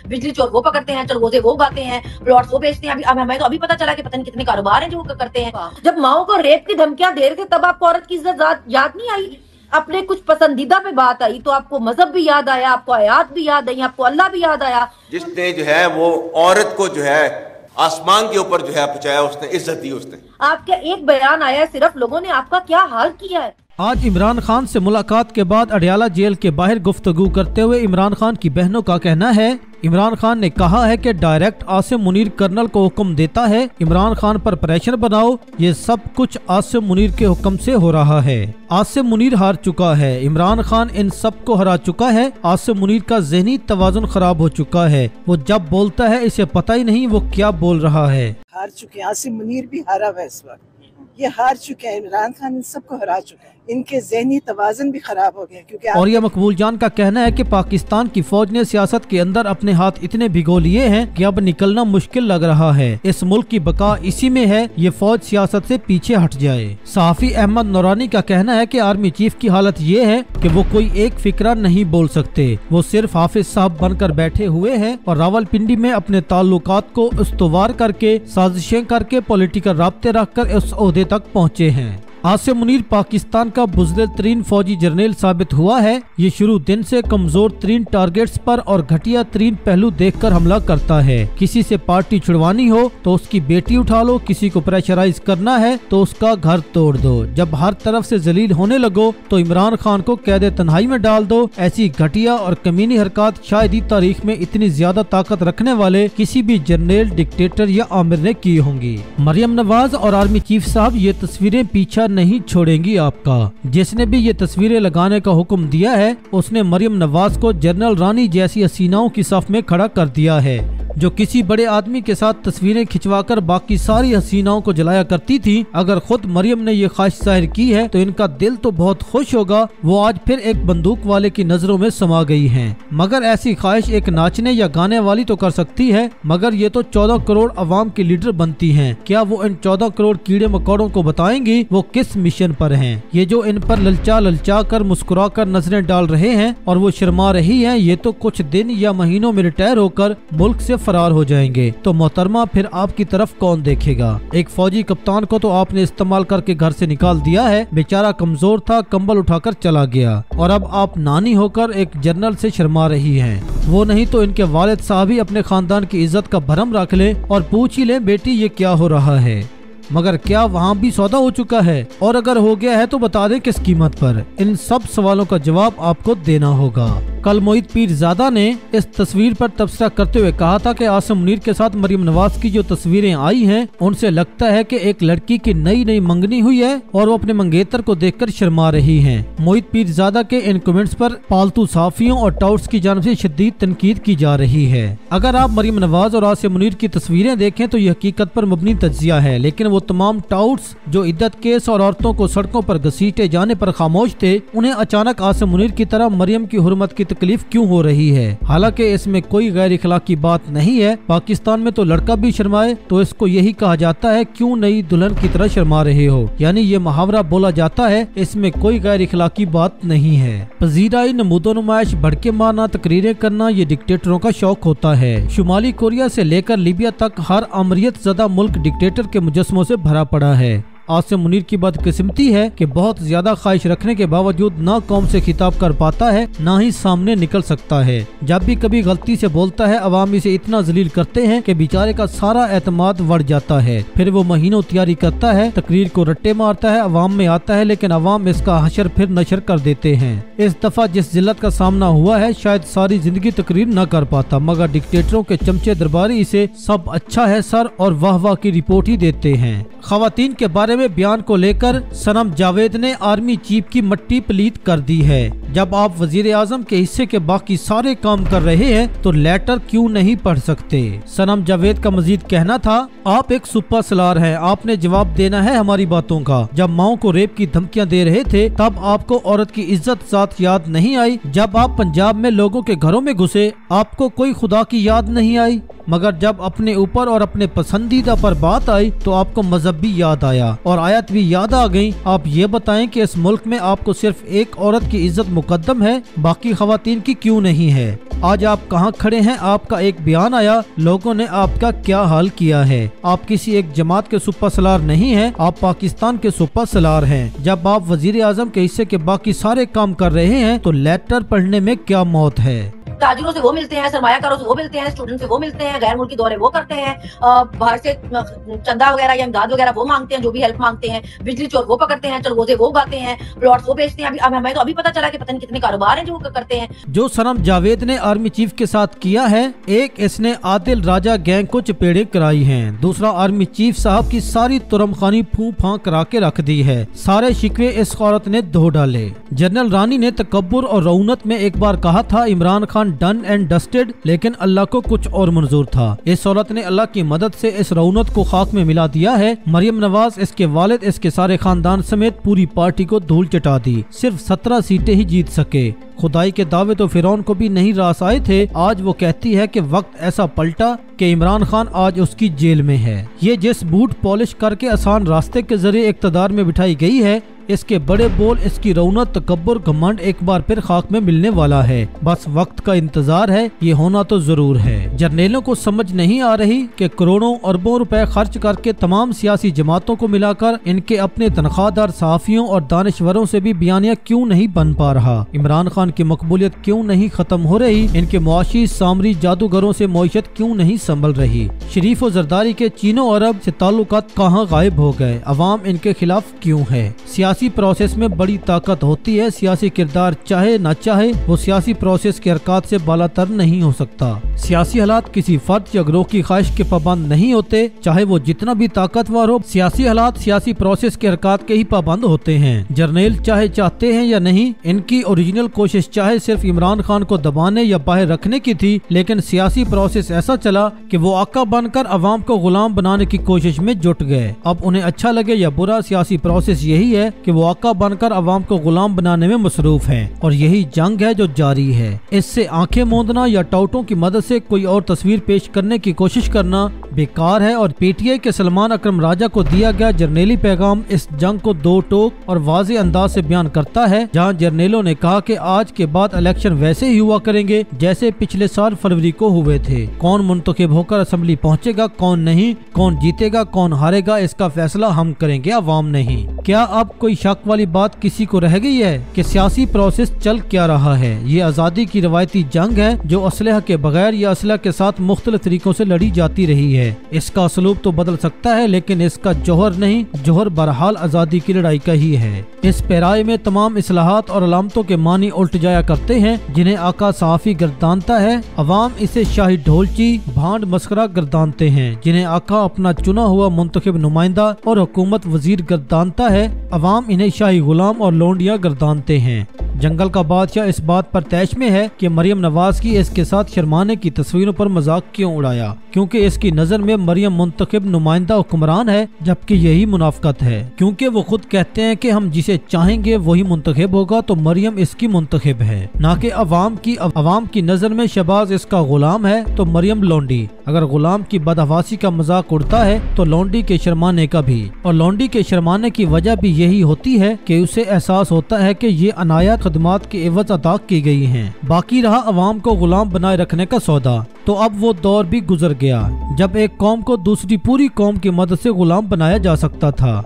बिजली चोर वो पकड़ते हैं, चरगोजे वो उगाते हैं, प्लॉट्स वो बेचते हैं। अभी हमें तो अभी पता चला कि पता नहीं कितने कारोबार हैं जो वो करते हैं। जब माओ को रेप की धमकियां दे रहे थे तब आपको औरत की इज्जत याद नहीं आई? अपने कुछ पसंदीदा पे बात आई तो आपको मजहब भी याद आया, आपको आयात भी याद आई, आपको अल्लाह भी याद आया। जिसने जो है वो औरत को जो है आसमान के ऊपर जो है पहुंचाया, उसने इज्जत दी। उसने आपका एक बयान आया सिर्फ, लोगों ने आपका क्या हाल किया है। आज इमरान खान से मुलाकात के बाद अडयाला जेल के बाहर गुफ्तगू करते हुए इमरान खान की बहनों का कहना है, इमरान खान ने कहा है कि डायरेक्ट आसिम मुनीर कर्नल को हुक्म देता है, इमरान खान पर प्रेशर बनाओ, ये सब कुछ आसिम मुनीर के हुक्म से हो रहा है। आसिम मुनीर हार चुका है, इमरान खान इन सब को हरा चुका है। आसिम मुनीर का ज़हनी तवाज़ुन खराब हो चुका है, वो जब बोलता है इसे पता ही नहीं वो क्या बोल रहा है। हार चुके हैं, आसिम मुनीर भी हारा हुआ है इस वक्त, ये हार चुके हैं। इमरान खान इन सबको हरा चुके हैं, इनके ज़हनी तवाज़ुन भी खराब हो गया। क्योंकि और यह मकबूल जान का कहना है कि पाकिस्तान की फौज ने सियासत के अंदर अपने हाथ इतने भिगो लिए हैं कि अब निकलना मुश्किल लग रहा है। इस मुल्क की बका इसी में है, ये फौज सियासत से पीछे हट जाए। सहाफ़ी अहमद नूरानी का कहना है कि आर्मी चीफ की हालत ये है कि वो कोई एक फिक्रा नहीं बोल सकते, वो सिर्फ हाफिज साहब बनकर बैठे हुए हैं और रावलपिंडी में अपने ताल्लुकात को इस्तवार करके साजिशें करके पॉलिटिकल राब्ते रखकर इस ओहदे तक पहुँचे हैं। आसिम मुनीर पाकिस्तान का बुज़दिल तरीन फौजी जर्नल साबित हुआ है। ये शुरू दिन से कमजोर तरीन टारगेट्स पर और घटिया तरीन पहलू देखकर हमला करता है। किसी से पार्टी छुड़वानी हो तो उसकी बेटी उठा लो, किसी को प्रेशराइज करना है तो उसका घर तोड़ दो। जब हर तरफ से जलील होने लगो तो इमरान खान को कैद तन्हाई में डाल दो। ऐसी घटिया और कमीनी हरकत शायद ही तारीख में इतनी ज्यादा ताकत रखने वाले किसी भी जर्नल, डिक्टेटर या आमिर ने की होंगी। मरियम नवाज और आर्मी चीफ साहब ये तस्वीरें पीछा नहीं छोड़ेंगी आपका। जिसने भी ये तस्वीरें लगाने का हुक्म दिया है उसने मरियम नवाज को जनरल रानी जैसी हसीनाओं की सफ में खड़ा कर दिया है, जो किसी बड़े आदमी के साथ तस्वीरें खिंचवाकर बाकी सारी हसीनाओं को जलाया करती थी। अगर खुद मरियम ने ये ख्वाहिश जाहिर की है तो इनका दिल तो बहुत खुश होगा, वो आज फिर एक बंदूक वाले की नजरों में समा गई हैं। मगर ऐसी ख्वाहिश एक नाचने या गाने वाली तो कर सकती है, मगर ये तो 14 करोड़ अवाम की लीडर बनती हैं। क्या वो इन 14 करोड़ कीड़े मकोड़ों को बताएंगी वो किस मिशन पर हैं? ये जो इन पर ललचा ललचा कर मुस्कुरा कर नजरें डाल रहे हैं और वो शर्मा रही हैं, ये तो कुछ दिन या महीनों में रिटायर होकर मुल्क से फरार हो जाएंगे। तो मोहतरमा फिर आपकी तरफ कौन देखेगा? एक फौजी कप्तान को तो आपने इस्तेमाल करके घर से निकाल दिया है, बेचारा कमजोर था, कंबल उठाकर चला गया, और अब आप नानी होकर एक जनरल से शर्मा रही हैं। वो नहीं तो इनके वालिद साहब ही अपने खानदान की इज्जत का भरम रख ले और पूछ ही ले, बेटी ये क्या हो रहा है? मगर क्या वहाँ भी सौदा हो चुका है? और अगर हो गया है तो बता दें किस कीमत पर? इन सब सवालों का जवाब आपको देना होगा। कल मोहित पीरजादा ने इस तस्वीर पर तबसरा करते हुए कहा था कि आसिम मुनीर के साथ मरियम नवाज की जो तस्वीरें आई हैं उनसे लगता है कि एक लड़की की नई नई मंगनी हुई है और वो अपने मंगेतर को देखकर शर्मा रही हैं। मोहित पीरजादा के इन कमेंट्स पर पालतू साफियों और टाउट्स की जानिब से शदीद तनकीद की जा रही है। अगर आप मरियम नवाज और आसिम मुनीर की तस्वीरें देखें तो ये हकीकत पर मबनी तज्जिया है, लेकिन वो तमाम टाउट्स जो इद्दत केस और औरतों को सड़कों पर घसीटे जाने पर खामोश थे, उन्हें अचानक आसिम मुनीर की तरह मरियम की हुर्मत की तकलीफ क्यों हो रही है? हालांकि इसमें कोई गैर इखलाकी बात नहीं है। पाकिस्तान में तो लड़का भी शर्माए तो इसको यही कहा जाता है, क्यों नई दुल्हन की तरह शर्मा रहे हो, यानी ये मुहावरा बोला जाता है, इसमें कोई गैर इखलाकी बात नहीं है। पजीराई, नमूदो नुमाइश, भड़के मारना, तकरीरें करना ये डिक्टेटरों का शौक होता है। शुमाली कोरिया से लेकर लीबिया तक हर अमरियत ज़दा मुल्क डिक्टेटर के मुजस्मों से भरा पड़ा है। आसिम मुनीर की बदकिस्मती है कि बहुत ज्यादा ख्वाहिश रखने के बावजूद ना कौम से खिताब कर पाता है, ना ही सामने निकल सकता है। जब भी कभी गलती से बोलता है अवाम इसे इतना जलील करते हैं कि बेचारे का सारा एतमाद बढ़ जाता है। फिर वो महीनों तैयारी करता है, तकरीर को रट्टे मारता है, अवाम में आता है, लेकिन अवाम इसका हशर फिर नशर कर देते हैं। इस दफा जिस जिल्लत का सामना हुआ है शायद सारी जिंदगी तकरीर न कर पाता, मगर डिक्टेटरों के चमचे दरबारी इसे सब अच्छा है सर और वाह वाह की रिपोर्ट ही देते हैं। खवातीन के बारे में बयान को लेकर सनम जावेद ने आर्मी चीफ की मट्टी पलीत कर दी है। जब आप वजीर आजम के हिस्से के बाकी सारे काम कर रहे हैं तो लेटर क्यों नहीं पढ़ सकते? सनम जावेद का मजीद कहना था, आप एक सुपर सलार हैं, आपने जवाब देना है हमारी बातों का। जब माओ को रेप की धमकियां दे रहे थे तब आपको औरत की इज्जत साथ याद नहीं आई? जब आप पंजाब में लोगों के घरों में घुसे आपको कोई खुदा की याद नहीं आई? मगर जब अपने ऊपर और अपने पसंदीदा पर बात आई तो आपको मजहब भी याद आया और आयत भी याद आ गई। आप ये बताएं कि इस मुल्क में आपको सिर्फ एक औरत की इज्जत मुकद्दम है, बाकी खवातीन की क्यों नहीं है? आज आप कहां खड़े हैं, आपका एक बयान आया, लोगों ने आपका क्या हाल किया है। आप किसी एक जमात के सुपर सलार नहीं हैं, आप पाकिस्तान के सुपर सलार हैं। जब आप वजीर आजम के हिस्से के बाकी सारे काम कर रहे हैं तो लेटर पढ़ने में क्या मौत है। ताजिरों से वो मिलते हैं, सरमायाकारों से वो मिलते हैं, स्टूडेंट से वो मिलते हैं, गैर मुल्की दौरे वो करते हैं, बाहर से चंदा वगैरह या इमदाद वगैरह वो मांगते हैं, जो भी हेल्प मांगते हैं, बिजली चोर वो पकड़ते हैं, चरगोजे वो उगाते हैं, प्लॉट वो बेचते हैं। हमें तो अभी पता चला कि पता नहीं कितने कारोबार हैं जो वो करते हैं। जो सनम जावेद ने आर्मी चीफ के साथ किया है, एक इसने आदिल राजा गैंग को चपेड़े कराई हैं, दूसरा आर्मी चीफ साहब की सारी तुरमखानी फूं फां करा के रख दी है। सारे शिकवे इस औरत ने धो डाले। जनरल रानी ने तकब्बुर और रऊनत में एक बार कहा था Imran Khan done and dusted, लेकिन अल्लाह को कुछ और मंजूर था। इस औरत ने अल्लाह की मदद से इस रऊनत को खाक में मिला दिया है। मरियम नवाज, इसके वालिद, इसके सारे खानदान समेत पूरी पार्टी को धूल चटा दी। सिर्फ 17 सीटें ही जीत सके। खुदाई के दावे तो फिरौन को भी नहीं रास आए थे। आज वो कहती है कि वक्त ऐसा पलटा कि इमरान खान आज उसकी जेल में है। ये जिस बूट पॉलिश करके आसान रास्ते के जरिए इक्तदार में बिठाई गई है, इसके बड़े बोल, इसकी रौनक, तकब्बुर, घमंड एक बार फिर खाक में मिलने वाला है। बस वक्त का इंतजार है, ये होना तो जरूर है। जर्नेलों को समझ नहीं आ रही कि करोड़ों अरबों रुपए खर्च करके तमाम सियासी जमातों को मिलाकर इनके अपने तनख्वाहदार सहाफियों और दानिश्वरों से भी बयानिया क्यों नहीं बन पा रहा। इमरान खान की मकबूलियत क्यों नहीं खत्म हो रही। इनके मुआशी सामरी जादूगरों से मईशत क्यों नहीं संभल रही। शरीफ और जरदारी के चीनो अरब से ताल्लुकात कहाँ गायब हो गए। अवाम इनके खिलाफ क्यों है। सियासी प्रोसेस में बड़ी ताकत होती है। सियासी किरदार चाहे न चाहे वो सियासी प्रोसेस के हरकत से बालातर नहीं हो सकता। सियासी हालात किसी फर्द या ग्रोह की ख्वाहिश के पाबंद नहीं होते, चाहे वो जितना भी ताकतवर हो। सियासी हालात सियासी प्रोसेस के हरकत के ही पाबंद होते हैं। जर्नेल चाहे चाहते हैं या नहीं, इनकी ओरिजिनल कोशिश चाहे सिर्फ इमरान खान को दबाने या बाहर रखने की थी, लेकिन सियासी प्रोसेस ऐसा चला कि वो आका बनकर अवाम को गुलाम बनाने की कोशिश में जुट गए। अब उन्हें अच्छा लगे या बुरा, सियासी प्रोसेस यही है कि वो आका बनकर अवाम को गुलाम बनाने में मसरूफ हैं, और यही जंग है जो जारी है। इससे आंखें मूंदना या टाउटों की मदद से कोई और तस्वीर पेश करने की कोशिश करना बेकार है। और पीटीआई के सलमान अकरम राजा को दिया गया जर्नेली पैगाम इस जंग को दो टोक और वाज़े अंदाज से बयान करता है, जहां जर्नेलों ने कहा कि आज के बाद इलेक्शन वैसे ही हुआ करेंगे जैसे पिछले साल फरवरी को हुए थे। कौन मुंतखब होकर असेंबली पहुंचेगा, कौन नहीं, कौन जीतेगा, कौन हारेगा, इसका फैसला हम करेंगे, अवाम नहीं। क्या अब कोई शक वाली बात किसी को रह गई है कि सियासी प्रोसेस चल क्या रहा है? ये आजादी की रवायती जंग है जो असलहा के बगैर या असलहा के साथ मुख्तलिफ तरीकों से लड़ी जाती रही है। इसका असलूब तो बदल सकता है, लेकिन इसका जौहर नहीं। जौहर बहरहाल आजादी की लड़ाई का ही है। इस पैराए में तमाम इस्लाहात और अलामतों के मानी उल्ट जाया करते हैं, जिन्हें आका सहाफी गर्दानता है। अवाम इसे शाही ढोलची, भांड मस्करा गर्दानते हैं, जिन्हें आका अपना चुना हुआ मुंतखब नुमाइंदा और हुकूमत वजीर गर्दानता है। अवाम इन्हें शाही गुलाम और लोंडिया गर्दानते हैं। जंगल का बादशाह इस बात पर तैश में है कि मरियम नवाज की इसके साथ शर्माने की तस्वीरों पर मजाक क्यों उड़ाया, क्योंकि इसकी नजर में मरियम मुंतखब नुमाइंदा हुक्मरान है, जबकि यही मुनाफकत है। क्योंकि वो खुद कहते हैं कि हम जिसे चाहेंगे वही मुंतखब होगा, तो मरियम इसकी मुंतखब है, ना कि अवाम की। अवाम की नजर में शहबाज इसका गुलाम है, तो मरियम लोंडी। अगर गुलाम की बदहवासी का मजाक उड़ता है तो लोंडी के शर्माने का भी। और लोंडी के शर्माने की वजह भी यही होती है कि उसे एहसास होता है कि ये अनायत खदमात के एवज अदा की गई हैं। बाकी रहा अवाम को गुलाम बनाए रखने का सौदा, तो अब वो दौर भी गुजर गया जब एक कौम को दूसरी पूरी कौम की मदद से गुलाम बनाया जा सकता था।